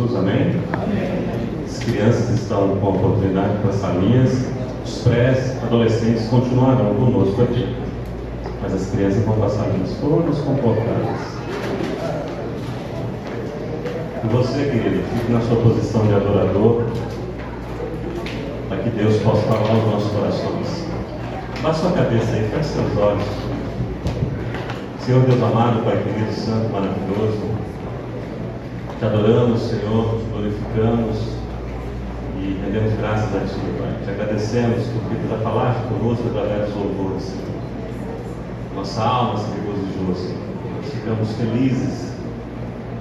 Jesus, amém? As crianças estão com a oportunidade para salinhas, os pré-adolescentes continuarão conosco aqui, mas as crianças vão passar linhas todas comportadas. E você, querido, fique na sua posição de adorador, para que Deus possa falar aos nossos corações. Baixe sua cabeça aí, feche seus olhos. Senhor Deus amado, Pai querido, santo, maravilhoso, te adoramos, Senhor, te glorificamos e rendemos graças a Ti, Pai. Te agradecemos porque Tu já falaste conosco através dos louvores, Senhor. Nossa alma se regozijou, Senhor. Nós ficamos felizes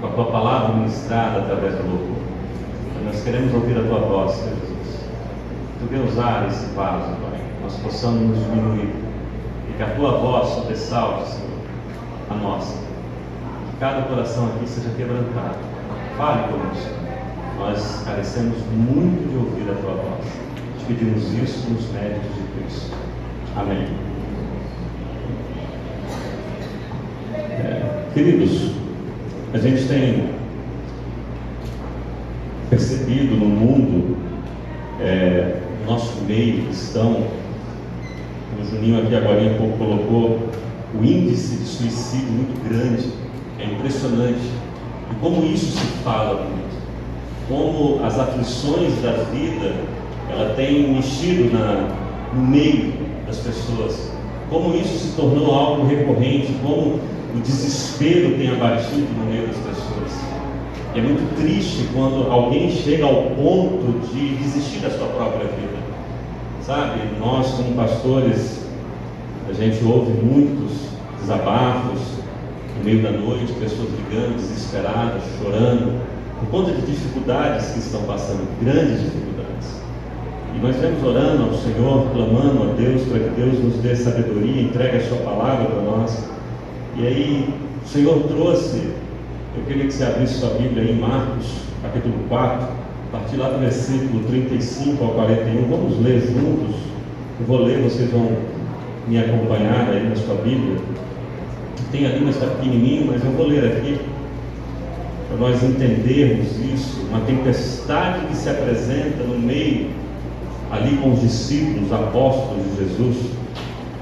com a Tua palavra ministrada através do louvor. Nós queremos ouvir a Tua voz, Senhor Jesus. Tu vem usar esse vaso, Pai, que nós possamos nos diminuir e que a Tua voz sobressalte, Senhor, a nossa. Que cada coração aqui seja quebrantado. Fale conosco. Nós carecemos muito de ouvir a Tua voz. Te pedimos isso nos méritos de Cristo. Amém. Queridos, a gente tem percebido no mundo, no nosso meio cristão, o Juninho aqui agora há pouco colocou, o índice de suicídio muito grande, é impressionante. E como isso se fala muito, como as aflições da vida, ela tem mexido no meio das pessoas, como isso se tornou algo recorrente, como o desespero tem abatido no meio das pessoas. E é muito triste quando alguém chega ao ponto de desistir da sua própria vida. Sabe, nós como pastores, a gente ouve muitos desabafos no meio da noite, pessoas ligando, desesperadas, chorando, por conta de dificuldades que estão passando, grandes dificuldades. E nós vemos orando ao Senhor, clamando a Deus, para que Deus nos dê sabedoria, entregue a sua palavra para nós. E aí, o Senhor trouxe, eu queria que você abrisse sua Bíblia em Marcos, capítulo 4, a partir lá do versículo 35 ao 41, vamos ler juntos. Eu vou ler, vocês vão me acompanhar aí na sua Bíblia. Tem ali, mas está pequenininho, mas eu vou ler aqui, para nós entendermos isso. Uma tempestade que se apresenta no meio, ali com os discípulos, apóstolos de Jesus.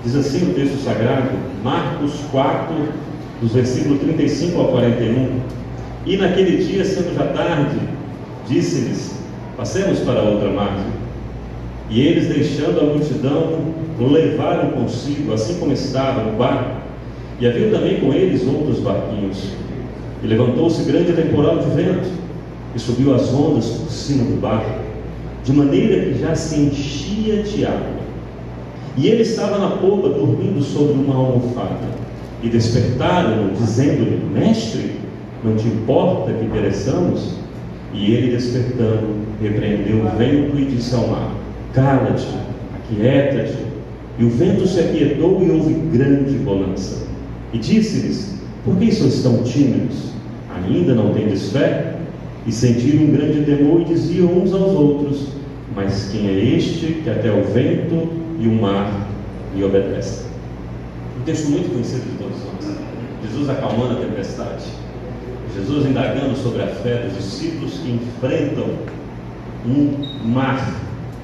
Diz assim o texto sagrado, Marcos 4, dos versículos 35 ao 41. E naquele dia, sendo já tarde, disse-lhes, passemos para outra margem. E eles, deixando a multidão, o levaram consigo, assim como estava no barco. E haviam também com eles outros barquinhos. E levantou-se grande temporal de vento, e subiu as ondas por cima do barco, de maneira que já se enchia de água. E ele estava na polpa, dormindo sobre uma almofada. E despertaram-no, dizendo-lhe, Mestre, não te importa que pereçamos? E ele, despertando, repreendeu o vento e disse ao mar, cala-te, aquieta-te. E o vento se aquietou e houve grande bonança. E disse-lhes, por que sois tão tímidos? Ainda não tendes fé? E sentiram um grande temor e diziam uns aos outros, mas quem é este que até o vento e o mar lhe obedecem? Um texto muito conhecido de todos nós. Jesus acalmando a tempestade. Jesus indagando sobre a fé dos discípulos que enfrentam um mar,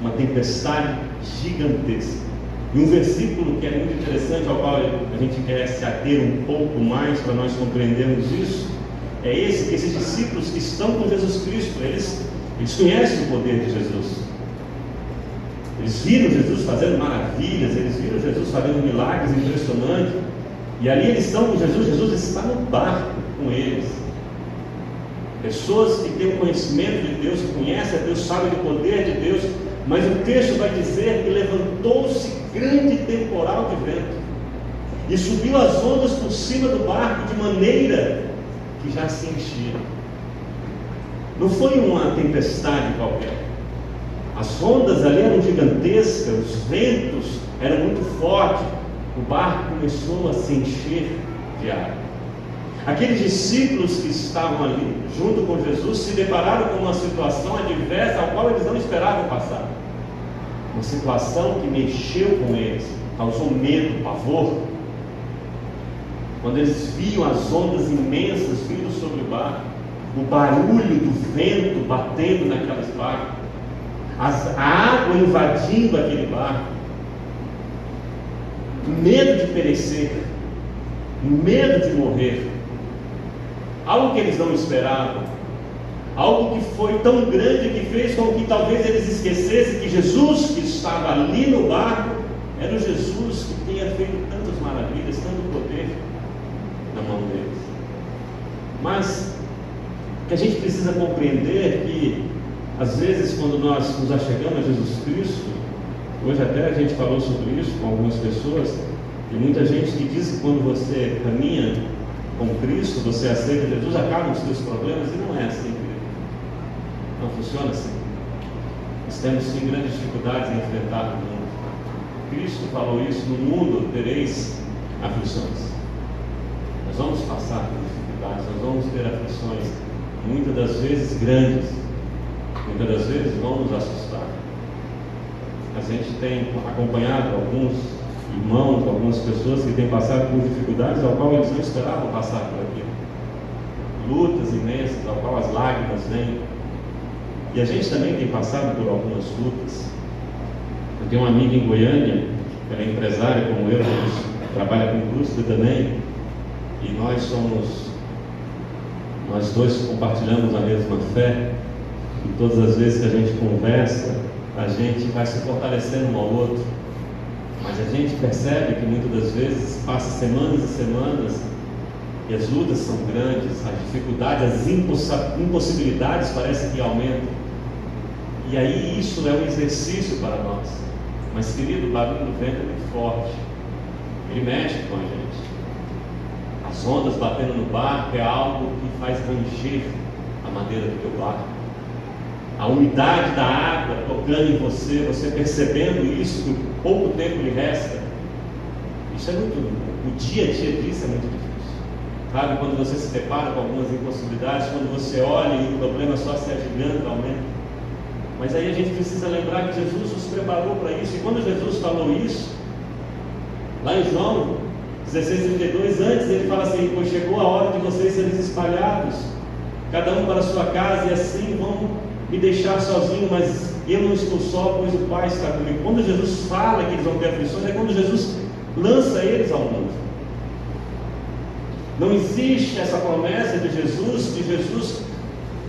uma tempestade gigantesca. E um versículo que é muito interessante, ao qual a gente quer se ater um pouco mais para nós compreendermos isso, é esse, que esses discípulos que estão com Jesus Cristo, eles conhecem o poder de Jesus. Eles viram Jesus fazendo maravilhas, eles viram Jesus fazendo milagres impressionantes, e ali eles estão com Jesus, Jesus está no barco com eles. Pessoas que têm o conhecimento de Deus, que conhecem a Deus, sabem do poder de Deus, mas o texto vai dizer que levantou-se grande temporal de vento, e subiu as ondas por cima do barco, de maneira que já se enchia. Não foi uma tempestade qualquer. As ondas ali eram gigantescas, os ventos eram muito fortes, o barco começou a se encher de água. Aqueles discípulos que estavam ali, junto com Jesus, se depararam com uma situação adversa, ao qual eles não esperavam passar. Uma situação que mexeu com eles, causou medo, pavor. Quando eles viam as ondas imensas vindo sobre o barco, o barulho do vento batendo naquelas barcas, a água invadindo aquele barco, medo de perecer, medo de morrer, algo que eles não esperavam, algo que foi tão grande que fez com que talvez eles esquecessem que Jesus que estava ali no barco era o Jesus que tinha feito tantas maravilhas, tanto poder na mão deles. Mas que a gente precisa compreender que às vezes quando nós nos achegamos a Jesus Cristo, hoje até a gente falou sobre isso com algumas pessoas, e muita gente que diz que quando você caminha com Cristo, você aceita Jesus, acabam os seus problemas, e não é assim, querido. Não funciona assim. Nós temos sim grandes dificuldades em enfrentar o mundo. Cristo falou isso: no mundo tereis aflições. Nós vamos passar por dificuldades, nós vamos ter aflições, muitas das vezes grandes, muitas das vezes vão nos assustar. A gente tem acompanhado alguns irmãos, algumas pessoas que têm passado por dificuldades ao qual eles não esperavam passar por aquilo, lutas imensas ao qual as lágrimas vêm, e a gente também tem passado por algumas lutas. Eu tenho uma amiga em Goiânia, ela é empresária como eu, trabalha com indústria também, e nós dois compartilhamos a mesma fé, e todas as vezes que a gente conversa, a gente vai se fortalecendo um ao outro, mas a gente percebe que muitas das vezes passa semanas e semanas e as lutas são grandes, as dificuldades, as impossibilidades parecem que aumentam, e aí isso é um exercício para nós. Mas querido, o barulho do vento é muito forte, ele mexe com a gente. As ondas batendo no barco é algo que faz ranger a madeira do teu barco. A umidade da água tocando em você, você percebendo isso, que pouco tempo lhe resta, isso é muito, o dia a dia disso é muito difícil. Sabe, quando você se depara com algumas impossibilidades, quando você olha e o problema só se agiganta, aumenta. Mas aí a gente precisa lembrar que Jesus nos preparou para isso, e quando Jesus falou isso, lá em João 16:32, antes ele fala assim: pois chegou a hora de vocês serem espalhados, cada um para a sua casa, e assim vão me deixar sozinho, mas eu não estou só, pois o Pai está comigo. Quando Jesus fala que eles vão ter aflições, é quando Jesus lança eles ao mundo. Não existe essa promessa de Jesus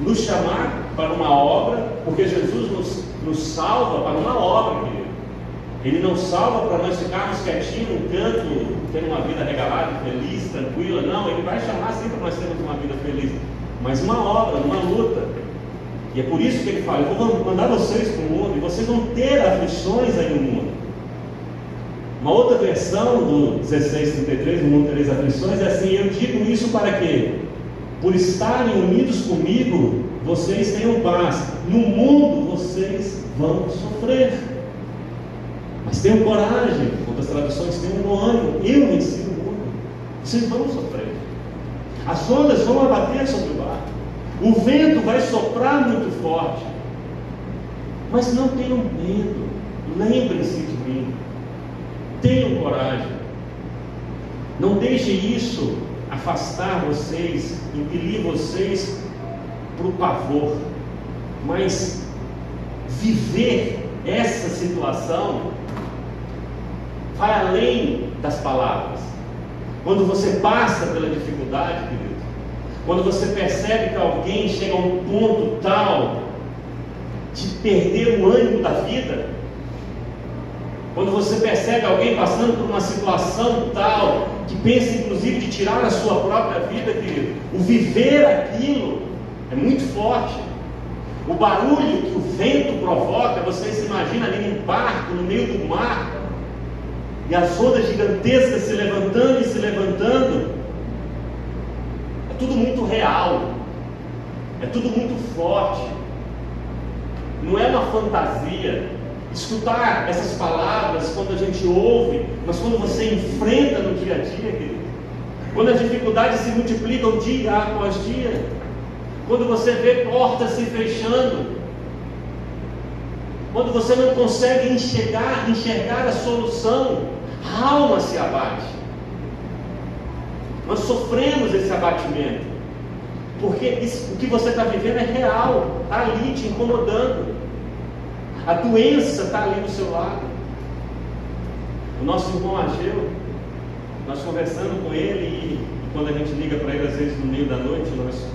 nos chamar para uma obra, porque Jesus nos salva para uma obra, querido. Ele não salva para nós ficarmos quietinhos num canto, tendo uma vida regalada, feliz, tranquila. Não, Ele vai chamar sim para nós termos uma vida feliz, mas uma obra, uma luta. E é por isso que Ele fala: eu vou mandar vocês para o mundo, e vocês vão ter aflições aí no mundo. Uma outra versão do 16:33, no mundo tereis aflições, é assim: eu digo isso para quê? Por estarem unidos comigo, vocês tenham paz. No mundo vocês vão sofrer, mas tenham coragem. Outras traduções: tenham bom ânimo, eu venci o mundo. Vocês vão sofrer, as ondas vão abater sobre o barco, o vento vai soprar muito forte, mas não tenham medo. Lembrem-se de mim, tenham coragem. Não deixe isso afastar vocês, impelir vocês para o pavor, mas viver essa situação vai além das palavras. Quando você passa pela dificuldade, querido, quando você percebe que alguém chega a um ponto tal de perder o ânimo da vida, quando você percebe alguém passando por uma situação tal que pensa inclusive de tirar a sua própria vida, querido, o viver aquilo é muito forte. O barulho que o vento provoca, você se imagina ali em barco, no meio do mar, e as ondas gigantescas se levantando e se levantando. É tudo muito real, é tudo muito forte, não é uma fantasia. Escutar essas palavras quando a gente ouve, mas quando você enfrenta no dia a dia, querido, quando as dificuldades se multiplicam dia após dia, quando você vê portas se fechando, quando você não consegue enxergar a solução, a alma se abate. Nós sofremos esse abatimento. Porque o que você está vivendo é real, está ali te incomodando. A doença está ali do seu lado. O nosso irmão Ageu, nós conversando com ele, e quando a gente liga para ele, às vezes no meio da noite, nós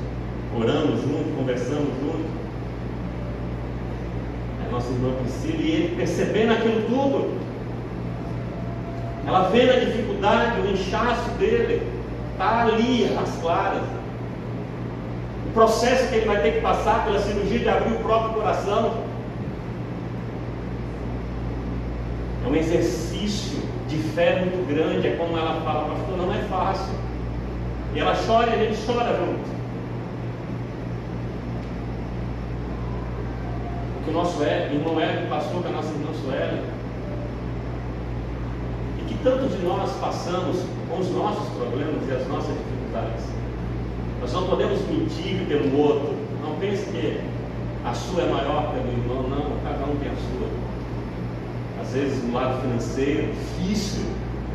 oramos junto, conversamos junto. A nossa irmã Priscila, e ele percebendo aquilo tudo, ela vendo a dificuldade, o inchaço dele, está ali às claras. O processo que ele vai ter que passar pela cirurgia de abrir o próprio coração é um exercício de fé muito grande. É como ela fala: pastor, não é fácil. E ela chora e a gente chora junto. O que o nosso irmão Hélio passou com a nossa irmã Sueli, e que tantos de nós passamos com os nossos problemas e as nossas dificuldades. Nós não podemos medir pelo outro. Não pense que a sua é maior que a do irmão. Não, cada um tem a sua. Às vezes no lado financeiro, difícil.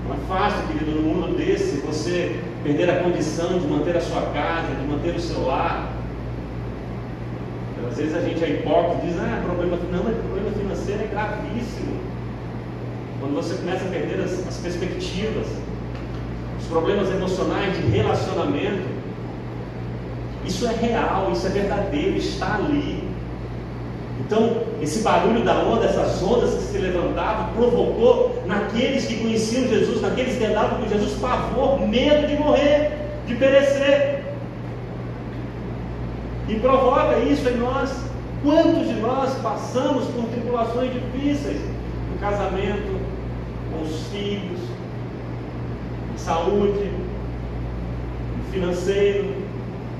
Não é fácil, querido, no mundo desse, você perder a condição de manter a sua casa, de manter o seu lar. Às vezes a gente é hipócrita e diz: problema financeiro é gravíssimo. Quando você começa a perder as perspectivas, os problemas emocionais de relacionamento, isso é real, isso é verdadeiro, está ali. Então, esse barulho da onda, essas ondas que se levantavam, provocou naqueles que conheciam Jesus, naqueles que andavam com Jesus, pavor, medo de morrer, de perecer. E provoca isso em nós. Quantos de nós passamos por tribulações difíceis no casamento, com os filhos, em saúde, no financeiro?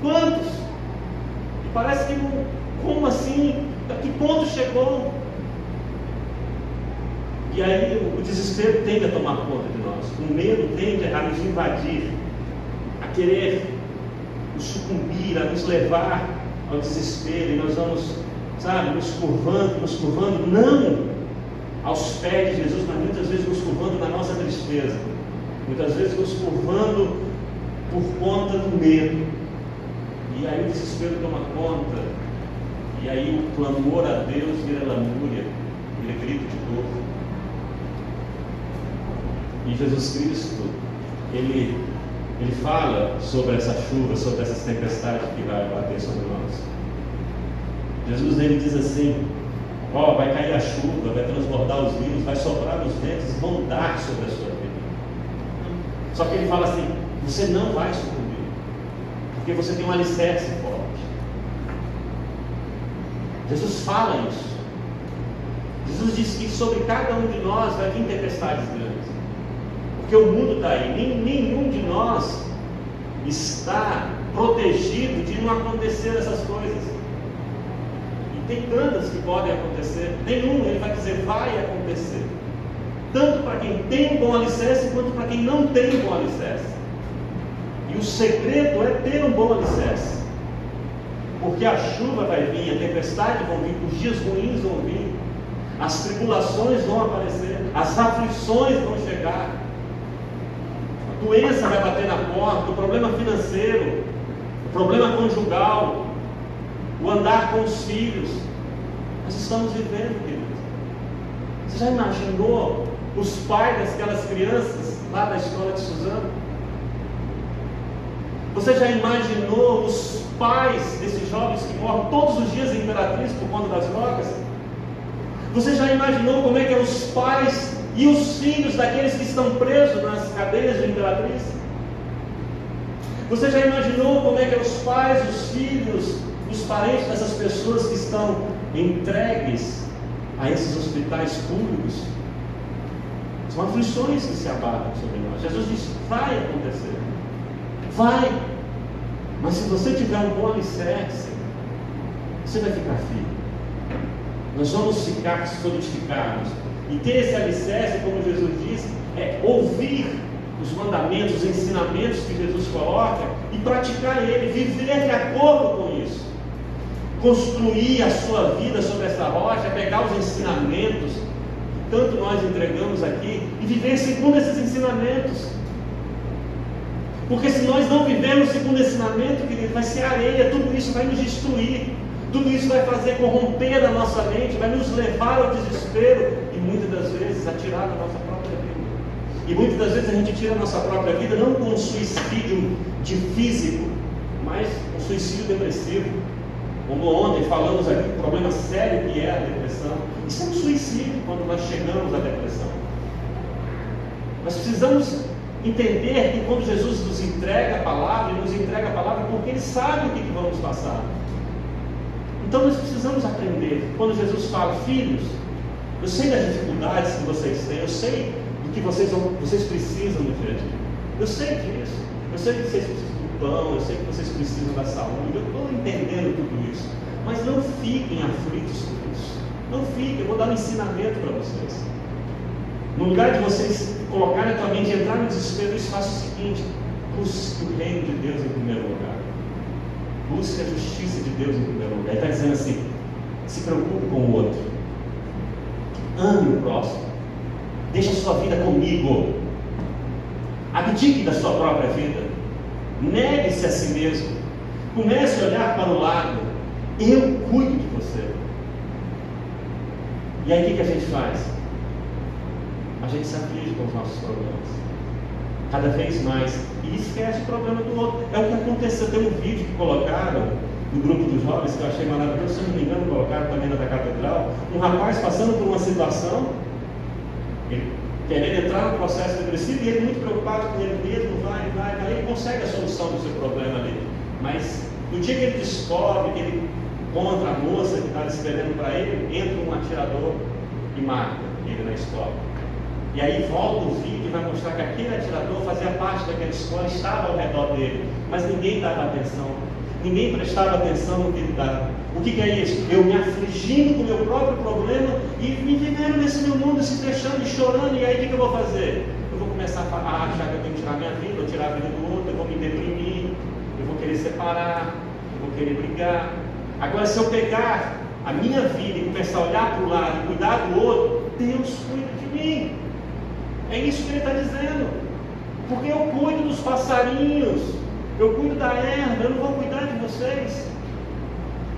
Quantos? E parece que como assim? A que ponto chegou? E aí o desespero tende a tomar conta de nós. O medo tende a nos invadir, a querer nos sucumbir, a nos levar ao desespero. E nós vamos, nos curvando, não aos pés de Jesus, mas muitas vezes nos curvando na nossa tristeza. Muitas vezes nos curvando por conta do medo. E aí o desespero toma conta. E aí o clamor a Deus vira lamúria, vira grito de dor. E Jesus Cristo, Ele fala sobre essa chuva, sobre essas tempestades que vai bater sobre nós. Jesus, Ele diz assim: vai cair a chuva, vai transbordar os rios, vai soprar os ventos, vão dar sobre a sua vida. Só que Ele fala assim: você não vai sucumbir, porque você tem um alicerce forte. Jesus fala isso. Jesus disse que sobre cada um de nós vai vir tempestades grandes, porque o mundo está aí. Nenhum de nós está protegido de não acontecer essas coisas. E tem tantas que podem acontecer. Nenhum, ele vai dizer, vai acontecer, tanto para quem tem um bom alicerce quanto para quem não tem um bom alicerce. E o segredo é ter um bom alicerce, porque a chuva vai vir, a tempestade vão vir, os dias ruins vão vir, as tribulações vão aparecer, as aflições vão chegar, a doença vai bater na porta, o problema financeiro, o problema conjugal, o andar com os filhos. Nós estamos vivendo, queridos. Você já imaginou os pais daquelas crianças lá da escola de Suzano? Você já imaginou os pais desses jovens que morrem todos os dias em Imperatriz por conta das drogas? Você já imaginou como é que é os pais e os filhos daqueles que estão presos nas cadeias de Imperatriz? Você já imaginou como é que é os pais, os filhos, os parentes dessas pessoas que estão entregues a esses hospitais públicos? São aflições que se abatem sobre nós. Jesus disse, vai acontecer. Vai, mas se você tiver um bom alicerce, você vai ficar firme. Nós vamos ficar solidificados. E ter esse alicerce, como Jesus disse, é ouvir os mandamentos, os ensinamentos que Jesus coloca e praticar ele, viver de acordo com isso. Construir a sua vida sobre essa rocha, pegar os ensinamentos que tanto nós entregamos aqui e viver segundo esses ensinamentos. Porque se nós não vivermos segundo o ensinamento, querido, vai ser areia, tudo isso vai nos destruir, tudo isso vai fazer corromper a nossa mente, vai nos levar ao desespero e muitas das vezes a tirar a nossa própria vida. E muitas das vezes a gente tira a nossa própria vida não com um suicídio de físico, mas um suicídio depressivo. Como ontem falamos aqui do problema sério que é a depressão. Isso é um suicídio quando nós chegamos à depressão. Nós precisamos entender que quando Jesus nos entrega a palavra, Ele nos entrega a palavra porque Ele sabe o que vamos passar. Então nós precisamos aprender. Quando Jesus fala, filhos, eu sei das dificuldades que vocês têm, eu sei do que vocês precisam no dia a dia. Eu sei disso. Eu sei que vocês precisam do pão, eu sei que vocês precisam da saúde, eu estou entendendo tudo isso. Mas não fiquem aflitos por isso. Não fiquem, eu vou dar um ensinamento para vocês. No lugar de vocês colocarem a tua mente e entrar no desespero, isso faça o seguinte: busque o reino de Deus em primeiro lugar. Busque a justiça de Deus em primeiro lugar. Ele está dizendo assim: se preocupe com o outro. Ame o próximo. Deixe a sua vida comigo. Abdique da sua própria vida. Negue-se a si mesmo. Comece a olhar para o lado. Eu cuido de você. E aí o que a gente faz? A gente se aflige com os nossos problemas. Cada vez mais. E esquece o problema do outro. É o que aconteceu. Tem um vídeo que colocaram no grupo dos jovens que eu achei maravilhoso. Se não me engano, colocaram também na da catedral. Um rapaz passando por uma situação, ele querendo entrar no processo depressivo, e ele muito preocupado com ele mesmo, vai, ele consegue a solução do seu problema ali. Mas no dia que ele descobre que ele encontra a moça que estava esperando para ele, entra um atirador e mata ele na escola. E aí volta o vídeo e vai mostrar que aquele atirador fazia parte daquela escola, estava ao redor dele, mas ninguém dava atenção, ninguém prestava atenção no que ele dava. O que é isso? Eu me afligindo com o meu próprio problema e me vivendo nesse meu mundo, se fechando e chorando. E aí o que eu vou fazer? Eu vou começar a achar que eu tenho que tirar minha vida, ou tirar a vida do outro, eu vou me deprimir, eu vou querer separar, eu vou querer brigar. Agora, se eu pegar a minha vida e começar a olhar para o lado e cuidar do outro, Deus cuida de mim. É isso que Ele está dizendo. Porque eu cuido dos passarinhos, eu cuido da erva, eu não vou cuidar de vocês.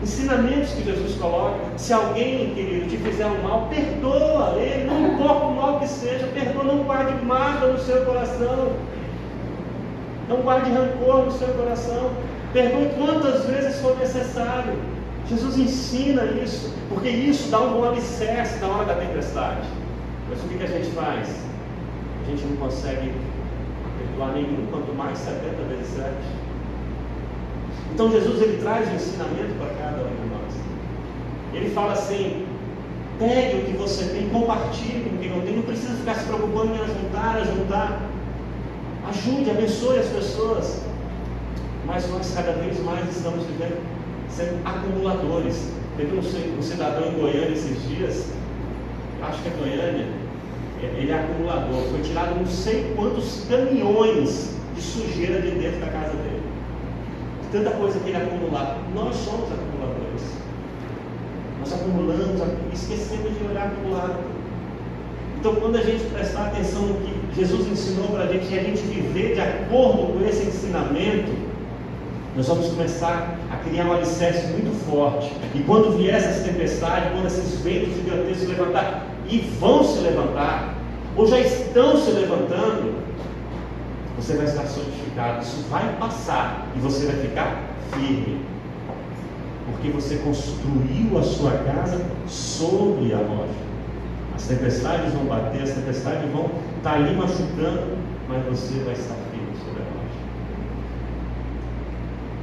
Ensinamentos que Jesus coloca. Se alguém, querido, te fizer um mal, perdoa ele, não importa o mal que seja, perdoa, não guarde mágoa no seu coração, não guarde rancor no seu coração, perdoe quantas vezes for necessário. Jesus ensina isso, porque isso dá um bom alicerce na hora da tempestade. Mas o que a gente faz? A gente não consegue perdoar nenhum, quanto mais 70 vezes 7. Então Jesus, ele traz um ensinamento para cada um de nós. Ele fala assim: pegue o que você tem, compartilhe com quem não tem, não precisa ficar se preocupando em ajuntar. Ajude, abençoe as pessoas. Mas nós cada vez mais estamos vivendo sendo acumuladores. Teve um cidadão em Goiânia esses dias, acho que é Goiânia, ele é acumulador, foi tirado não sei quantos caminhões de sujeira de dentro da casa dele. Tanta coisa que ele acumulava. Nós somos acumuladores. Nós acumulamos e esquecemos de olhar para o lado. Então, quando a gente prestar atenção no que Jesus ensinou para a gente e a gente viver de acordo com esse ensinamento, nós vamos começar a criar um alicerce muito forte. E quando vier essas tempestades, quando esses ventos gigantescos se levantar, e vão se levantar, ou já estão se levantando, você vai estar solidificado. Isso vai passar e você vai ficar firme, porque você construiu a sua casa sobre a rocha. As tempestades vão bater, as tempestades vão estar ali machucando, mas você vai estar firme sobre a rocha.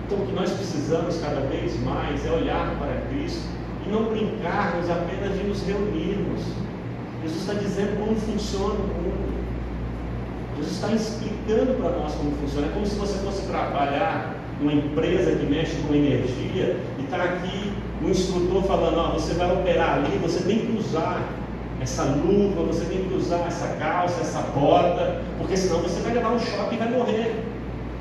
Então o que nós precisamos cada vez mais é olhar para Cristo e não brincarmos apenas de nos reunirmos. Jesus está dizendo como funciona o mundo. Jesus está explicando para nós como funciona. É como se você fosse trabalhar numa empresa que mexe com energia e está aqui um instrutor falando: ó, você vai operar ali, você tem que usar essa luva, você tem que usar essa calça, essa bota, porque senão você vai levar um choque e vai morrer.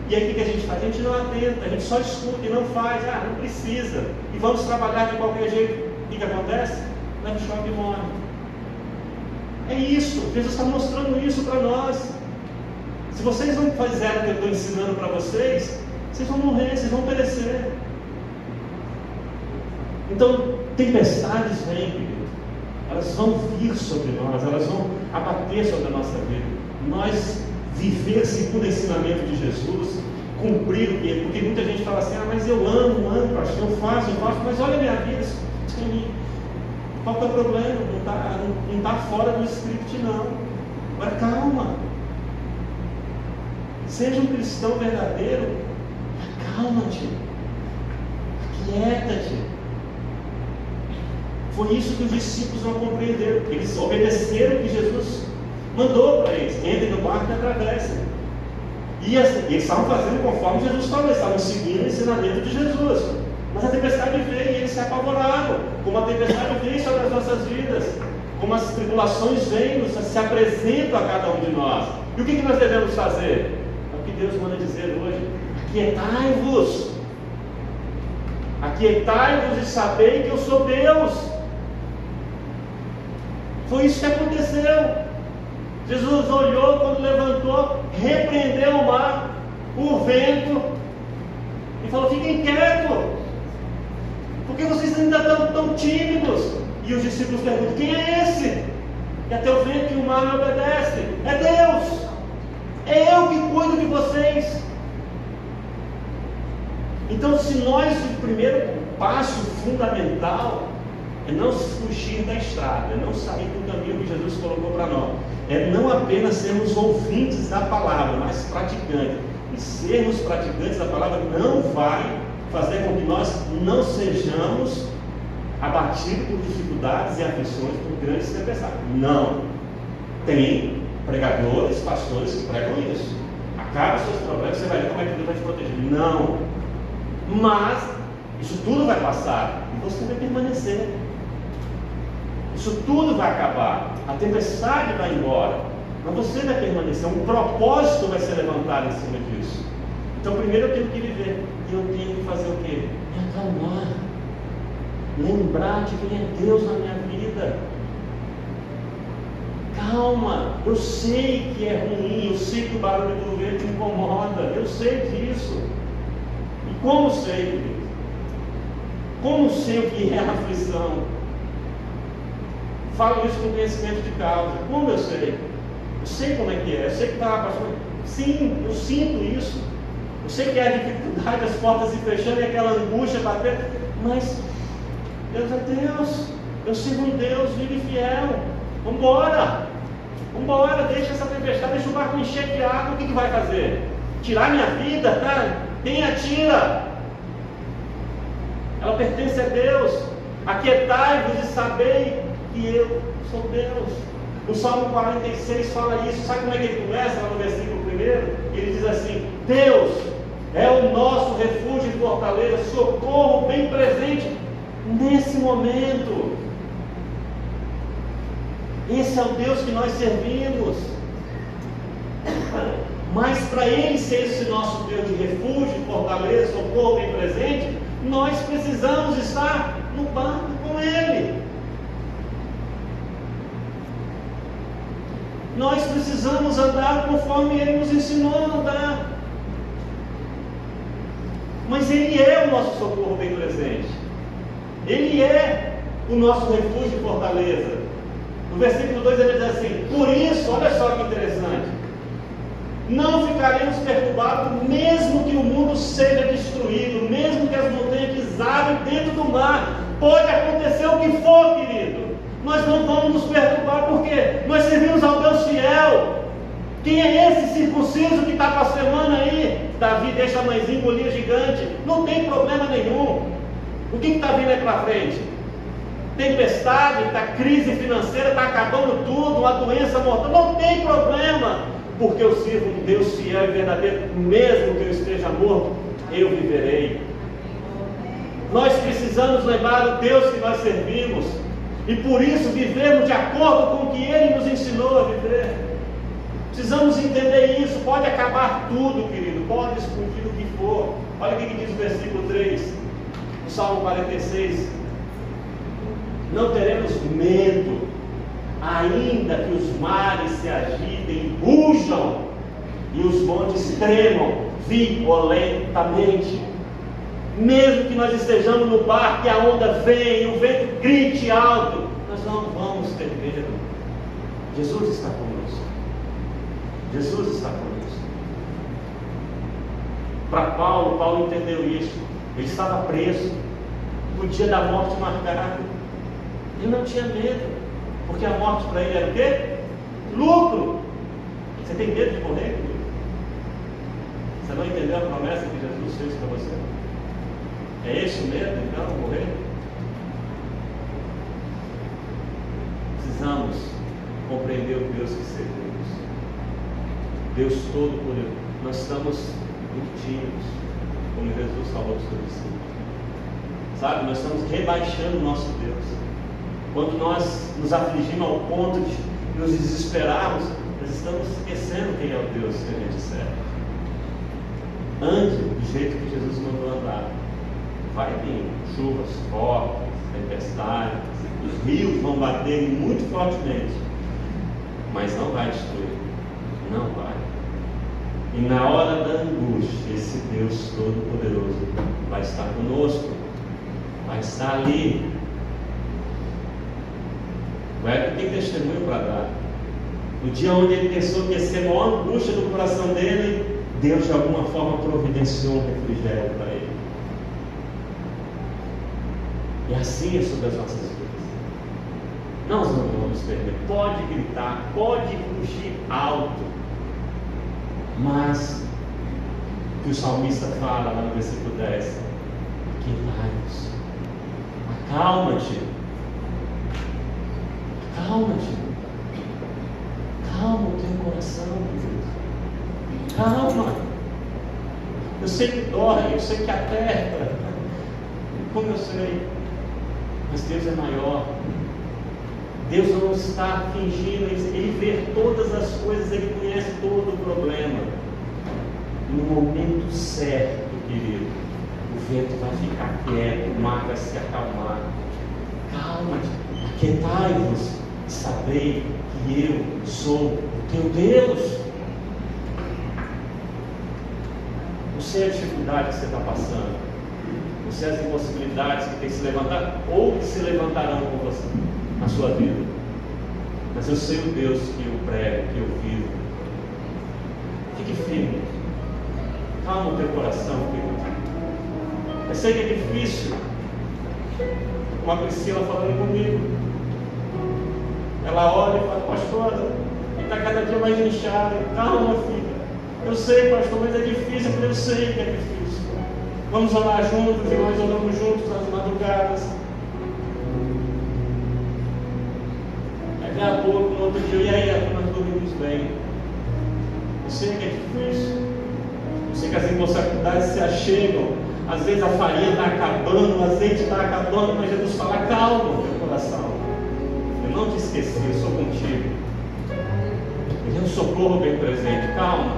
E aí o que a gente faz? A gente não atenta, a gente só escuta e não faz. Não precisa, e vamos trabalhar de qualquer jeito. O que acontece? Leva um choque e morre. É isso, Jesus está mostrando isso para nós. Se vocês não fizerem o que eu estou ensinando para vocês, vocês vão morrer, vocês vão perecer. Então, tempestades vêm, querido. Elas vão vir sobre nós, elas vão abater sobre a nossa vida. Nós viver segundo o ensinamento de Jesus, cumprir o que ele, porque muita gente fala assim, mas eu amo, pastor, eu faço, mas olha a minha vida, qual que é o problema? Não está fora do script não. Agora calma. Seja um cristão verdadeiro, acalma-te, aquieta-te. Foi isso que os discípulos não compreenderam. Eles obedeceram o que Jesus mandou para eles: entrem no barco e atravessem. E eles estavam fazendo conforme Jesus falou, eles estavam seguindo o ensinamento de Jesus. Mas a tempestade veio e eles se apavoraram. Como a tempestade veio sobre as nossas vidas, como as tribulações vêm, se apresentam a cada um de nós. E o que nós devemos fazer? É o que Deus manda dizer hoje: aquietai-vos. Aquietai-vos e sabei que eu sou Deus. Foi isso que aconteceu. Jesus olhou, quando levantou, repreendeu o mar, o vento, e falou: fiquem quietos, porque vocês ainda estão tão tímidos. E os discípulos perguntam: quem é esse? E até o vento e o mar me obedecem. É Deus, é eu que cuido de vocês. Então, se nós, o primeiro passo fundamental é não fugir da estrada, é não sair do caminho que Jesus colocou para nós, é não apenas sermos ouvintes da palavra, mas praticantes. E sermos praticantes da palavra não vai fazer com que nós não sejamos abatidos por dificuldades e aflições, por grandes tempestades. Não. Tem pregadores, pastores que pregam isso. Acaba os seus problemas, você vai ver como é que Deus vai te proteger. Não. Mas isso tudo vai passar e você vai permanecer. Isso tudo vai acabar, a tempestade vai embora, mas você vai permanecer, um propósito vai ser levantado em cima disso. Então primeiro eu tenho que viver, e eu tenho que fazer o quê? Me acalmar, lembrar de quem é Deus na minha vida. Calma, eu sei que é ruim, eu sei que o barulho do vento incomoda, eu sei disso. E como sei, querido? Como sei o que é a aflição? Falo isso com conhecimento de causa. Como eu sei? Eu sei como é que é. Eu sei que está passando. Sim, eu sinto isso. Eu sei que é a dificuldade, as portas se fechando e aquela angústia batendo. Mas Deus é Deus. Eu sirvo um Deus vivo e fiel. Vamos embora. Vamos embora. Deixa essa tempestade, deixa o barco encher de água. O que vai fazer? Tirar minha vida? Tá? Quem atira? Ela pertence a Deus. Aquietai-vos e sabei que eu sou Deus. O Salmo 46 fala isso. Sabe como é que ele começa lá no versículo 1? Ele diz assim: Deus é o nosso refúgio e fortaleza, socorro bem presente nesse momento. Esse é o Deus que nós servimos. Mas para Ele ser esse nosso Deus de refúgio, fortaleza, socorro bem presente, nós precisamos estar no barco com Ele. Nós precisamos andar conforme Ele nos ensinou a andar. Mas Ele é o nosso socorro bem presente. Ele é o nosso refúgio e fortaleza. No versículo 2 ele diz assim: por isso, olha só que interessante, não ficaremos perturbados, mesmo que o mundo seja destruído, mesmo que as montanhas desabem dentro do mar. Pode acontecer o que for, querido, nós não vamos nos perturbar, porque nós servimos ao Deus fiel. Quem é esse circunciso que está para a semana aí? Davi deixa a mãezinha engolir gigante, não tem problema nenhum. O que está vindo aí para frente? Tempestade, está crise financeira, está acabando tudo, uma doença mortal, não tem problema, porque eu sirvo um Deus fiel e verdadeiro. Mesmo que eu esteja morto, eu viverei. Nós precisamos lembrar o Deus que nós servimos, e por isso vivermos de acordo com o que Ele nos ensinou a viver. Precisamos entender isso. Pode acabar tudo, querido, pode explodir o que for. Olha o que diz o versículo 3 do Salmo 46: não teremos medo, ainda que os mares se agitem e rujam, e os montes tremam violentamente. Mesmo que nós estejamos no barco e a onda vem e o vento grite alto, nós não vamos ter medo. Jesus está conosco. Jesus está conosco. Para Paulo entendeu isso. Ele estava preso no dia da morte marcada. Ele não tinha medo, porque a morte para ele era o quê? Lucro. Você tem medo de morrer, querido? Você não entendeu a promessa que Jesus fez para você? É esse o medo, então, morrer? Precisamos compreender o Deus que servimos. Deus Todo-Poderoso. Nós estamos muito tímidos, como Jesus falou sobre isso. Sabe, nós estamos rebaixando o nosso Deus. Quando nós nos afligimos ao ponto de nos desesperarmos, nós estamos esquecendo quem é o Deus que a gente serve. Ande do jeito que Jesus mandou andar. Vai vir chuvas fortes, tempestades, os rios vão bater muito fortemente, mas não vai destruir. Não vai. E na hora da angústia, esse Deus Todo-Poderoso vai estar conosco, vai estar ali. O Hélio tem testemunho para dar. No dia onde ele pensou que ia ser a maior angústia do coração dele, Deus de alguma forma providenciou um refrigério para ele. E assim é sobre as nossas vidas. Nós não vamos perder. Pode gritar, pode rugir alto, mas que o salmista fala lá no versículo 10: aquietai-vos, acalma-te, acalma-te, calma o teu coração, Deus. Calma. Eu sei que dói, eu sei que aperta, como eu sei, mas Deus é maior. Deus não está fingindo, Ele vê todas as coisas, Ele conhece todo o problema. No momento certo, querido, o vento vai ficar quieto, o mar vai se acalmar. Calma-te, aquietai-vos, sabei que eu sou o teu Deus. Não sei a dificuldade que você está passando, não sei as impossibilidades que tem que se levantar ou que se levantarão com você na sua vida, mas eu sei o Deus que eu prego, que eu vivo. Fique firme, calma o teu coração, querido. Eu sei que é difícil, como a Priscila falando comigo, ela olha e fala: pastora, está cada dia mais inchado. Calma, filha, eu sei, pastor, mas é difícil. Eu sei que é difícil. Vamos orar juntos, e nós oramos juntos nas madrugadas. Daqui a pouco, no outro dia, e aí, nós dormimos bem. Eu sei que é difícil, eu sei que as responsabilidades se achegam, às vezes a farinha está acabando, o azeite está acabando, mas Jesus fala: calma o teu coração, eu não te esqueci, eu sou contigo. Ele é um socorro bem presente. Calma,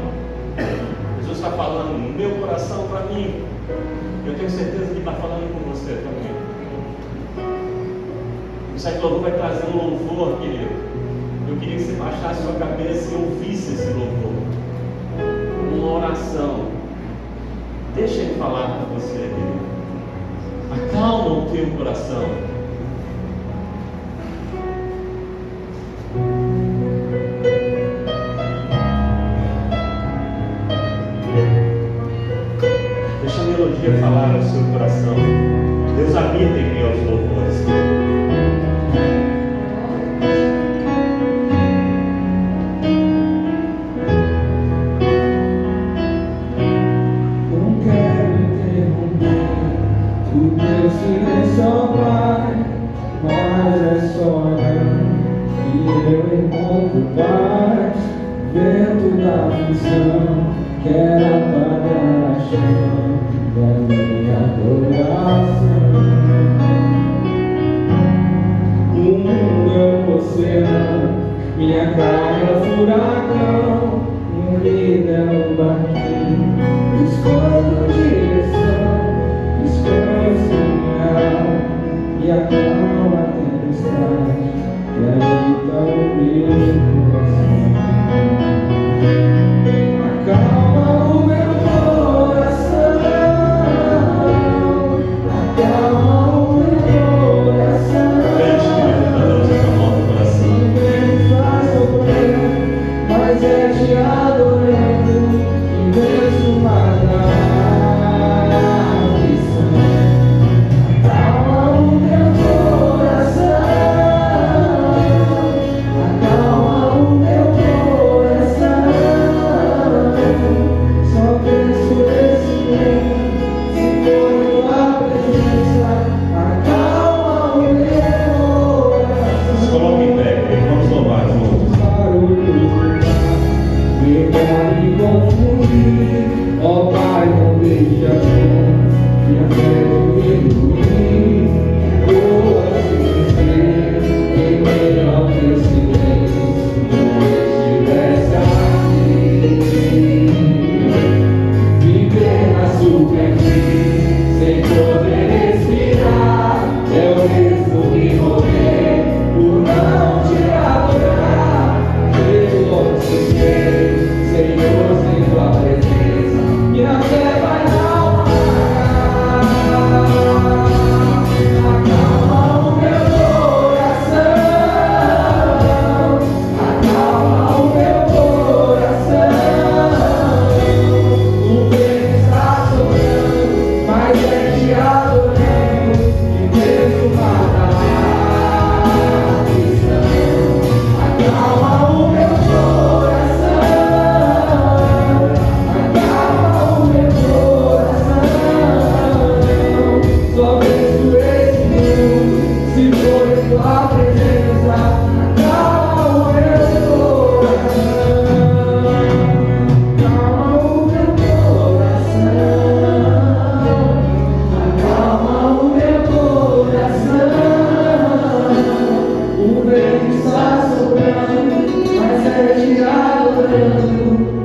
Jesus está falando no meu coração para mim. Eu tenho certeza que Ele está falando com você também. O site louvor vai trazer um louvor, querido. Eu queria que você baixasse sua cabeça e ouvisse esse louvor. Uma oração. Deixa Ele falar com você, querido. Acalma o teu coração. Deixa a melodia falar ao seu coração. Deus habita em mim aos louvores. Vento da aflição, quero apagar a chama da minha adoração. O mundo é um oceano, minha carne é um furacão, minha vida é um barquinho, escolho direção, escolho minha alma e acalma a tempestade que agita o meu coração. do que morrer por não te adorar. Eu logo fiquei, Senhor, sem tua presença, minha fé vai não parar. Acalma o meu coração, acalma o meu coração. O vento está soprando, mas é te adorando que mesmo matar. Acalma o meu coração, acalma o meu coração. Só vejo esse mundo se for em tua presença. Acalma o meu coração, acalma o meu coração, acalma o meu coração. O vento está soprando, mas é te adorando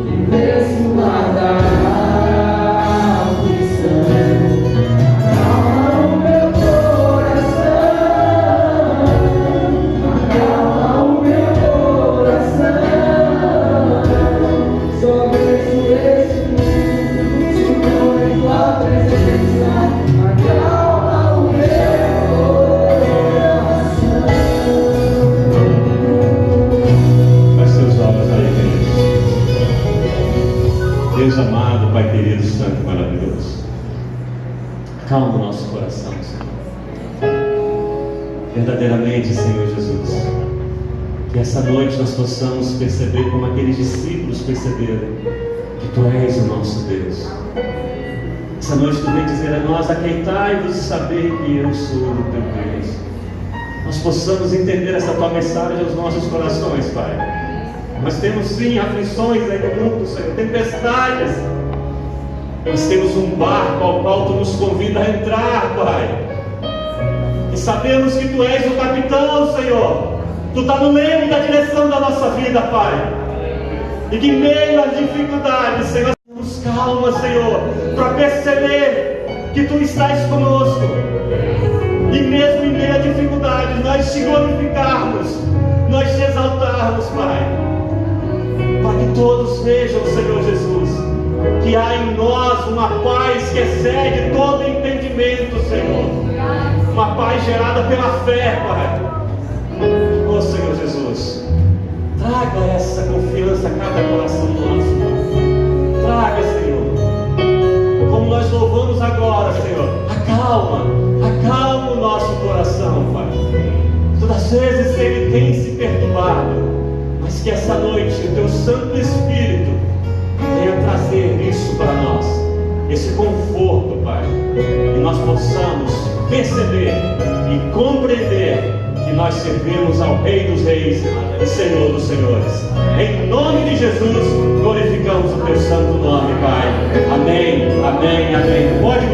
que vence o mar da aflição. Acalma o meu coração, acalma o meu coração. Só vejo esse mundo se for em tua presença. Acalma o meu coração. Feche seus olhos aí, queridos. Deus amado, Pai querido, santo e maravilhoso, acalma o nosso coração, Senhor. Verdadeiramente, Senhor Jesus, que essa noite nós possamos perceber como aqueles discípulos perceberam que Tu és o nosso Deus. Essa noite Tu vem dizer a nós: aqueitai-vos e saber que eu sou o Teu Deus. Nós possamos entender essa Tua mensagem aos nossos corações, Pai. Nós temos sim aflições aí no mundo, Senhor, tempestades. Nós temos um barco ao qual Tu nos convida a entrar, Pai. E sabemos que Tu és o capitão, Senhor. Tu está no leme da direção da nossa vida, Pai. E que em meio às dificuldades, Senhor, nos calma, Senhor, para perceber que Tu estás conosco. E mesmo em meio à dificuldade, nós te glorificarmos, nós te exaltarmos, Pai. Para que todos vejam, Senhor Jesus, que há em nós uma paz que excede todo entendimento, Senhor. Uma paz gerada pela fé, Pai. Oh, Senhor Jesus, traga essa confiança a cada coração nosso, Pai. Traga, Senhor. Como nós louvamos agora, Senhor, acalma o nosso coração, Pai. Todas as vezes ele tem se perturbado, mas que essa noite o Teu Santo Espírito venha trazer isso para nós, esse conforto, Pai, e nós possamos perceber e compreender que nós servimos ao Rei dos Reis e Senhor dos Senhores. Em nome de Jesus, glorificamos o Teu santo nome, Pai. Amém, amém, amém. Pode